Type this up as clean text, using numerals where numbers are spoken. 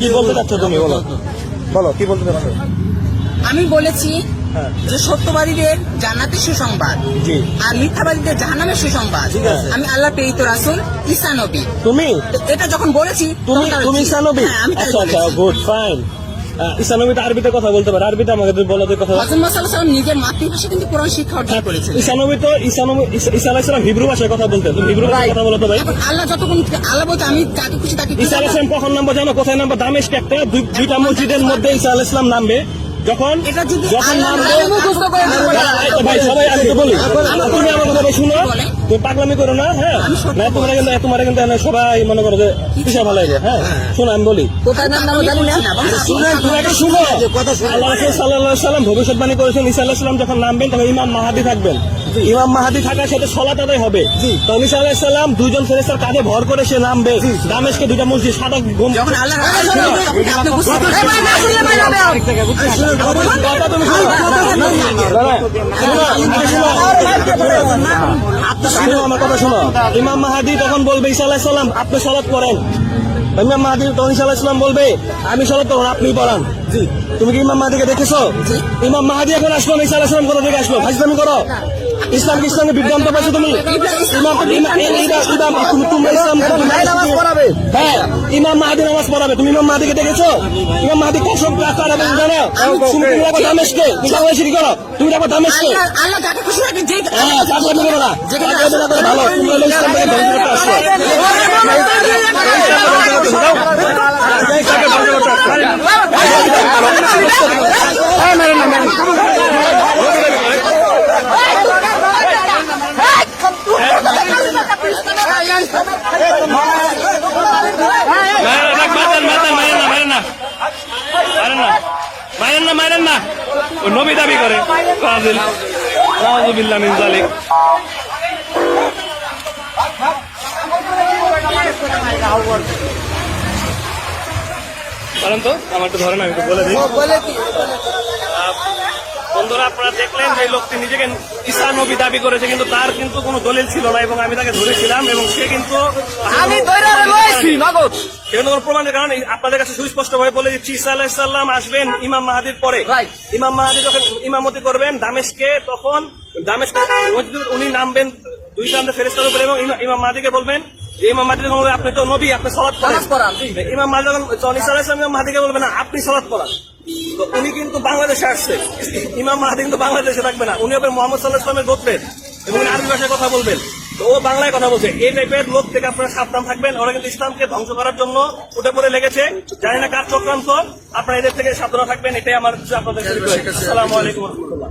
কি বলতে চাচ্ছ তুমি? বলো বলো কি বলতে চাচ্ছ? আমি বলেছি যে সত্যবাদীদের জান্নাতের সুসংবাদ আর মিথ্যাবাদীদের জাহান্নামের সুসংবাদ। আমি আল্লাহ প্রেরিত রাসূল ঈসা নবী। তুমি এটা যখন বলেছি তুমি ঈসা নবী? আচ্ছা আচ্ছা, গুড, ফাইন। ঈসা নবী তো আরবিতে কথা বলতে পারে, আরবিতে আমাকে তুমি বলো কথা। হযরত মুহাম্মদ সাল্লাল্লাহু আলাইহি ওয়াসাল্লাম নিজের মাতৃভাষায় কিন্তু কোরআন শিক্ষা অর্জন করেছেন। ঈসা আলাইহিস সালাম হিব্রু ভাষায় কথা বলতেন। তুমি হিব্রু ভাষায় কথা বলো তো ভাই। আল্লাহ যতক্ষণ আল্লাহ বলতে আমি যাকে খুশি তাকে। ঈসা আলাইহিস সালাম কখন নামবে জানো? কোথায় নামবে? দামেস্কে একটা দুইটা মসজিদের মধ্যে ঈসা আলাইহিস সালাম নামবে। যখন নামবে ভাই, সবাই আমি তো বলি, তুমি আমার কথা শুনো, তুমি পাগলামি করো না। হ্যাঁ, তোমার কিন্তু সবাই মনে করো যে পিছা ভালো লাগে। হ্যাঁ, শোনো আমি বলি, শুনো, আল্লাহ রাসূল সাল্লাল্লাহু আলাইহি ওয়াসাল্লাম ভবিষ্যৎবাণী করেছেন ঈসা আলাইহিস সালাম যখন নামবেন তখন ইমাম মাহদী থাকবেন। ইমাম মাহদী থাকার সাথে সালাত আদায় হবে। তখন ঈসা আলাইহিস সালাম দুইজন ফেরেশতার কাঁধে ভর করে সে নামবে দামেস্কে দুইটা মসজিদ সাদা ঘুম। আমার কথা শোনো, ইমাম মাহদী তখন বলবে ঈসা আলাইহিস সালাম আপনি সালাত করেন। ইমাম মাহদী তখন ঈসা আলাইহিস সালাম বলবে আমি সালাত করব, আপনি পড়ান। তুমি কি ইমাম মাহদীকে দেখেছো? ইমাম মাহদী এখন আসলো, ঈসা আলাইহিস সালাম কোথা থেকে আসলো? ফাজলামি করো। ইসলামে বিভ্রান্ত পাইছো তুমি। হ্যাঁ, ইমাম মাহদী নামাজ পড়াবে। তুমি ইমাম মাহদীকে দেখেছো? ইমাম মাহদী কসম জানো? দামেস্কে তুমি করো, তুমি দেখো দামেস্কে। ভালো, তুমি ইসলাম থেকে ধ্বংস করতে আসছো। মারেন না, ও নবী দাবি করে। নাউযুবিল্লাহ মিন যালিক। বলেন তো, আমার তো ধরেন, আমি তো বলে দিই। বন্ধুরা, আপনারা দেখলেন যে লোকটি নিজেকে ঈসা নবী দাবি করেছে, কিন্তু তার কিন্তু কোনো দলিল ছিল না এবং আমি তাকে ধরেছিলাম এবং সে কিন্তু কোনো প্রমাণের কারণে আপনাদের কাছে সুস্পষ্ট ভাবে বলে দিচ্ছি ঈসা আলাইহিস সালাম আসবেন ইমাম মাহদীর পরে। ইমাম মাহদী যখন ইমামতি করবেন দামেস্কে, তখন দামেস্কে উনি নামবেন দুই সামনে ফেরেশতার উপরে এবং ইমাম মাহদীকে বলবেন যে ইমাম মাহদী যখন বলবে আপনি তো নবী, আপনি সালাত করান। ইমাম মাহদী যখন ঈসা আলাইহিস সালাম ইমাম মাহদীকে বলবে না আপনি সালাত করান। তো উনি কিন্তু বাংলাদেশে আসছে, ইমাম মাহদী কিন্তু বাংলাদেশে থাকবে না, উনি হবে মুহাম্মদ সাল্লাল্লাহু আলাইহি ওয়াসাল্লামের গোত্রের এবং উনি আরবি ভাষায় কথা বলবেন। তো ও বাংলায় কথা বলছে। এই টাইপের লোক থেকে আপনারা সাবধান থাকবেন। ওরা কিন্তু ইসলামকে ধ্বংস করার জন্য উঠে পড়ে লেগেছে, জানি না কার চক্রান্ত। আপনারা এদের থেকে সাবধান থাকবেন, এটাই আমার আপনাদের। আসসালামু আলাইকুম ওয়া রাহমাতুল্লাহ।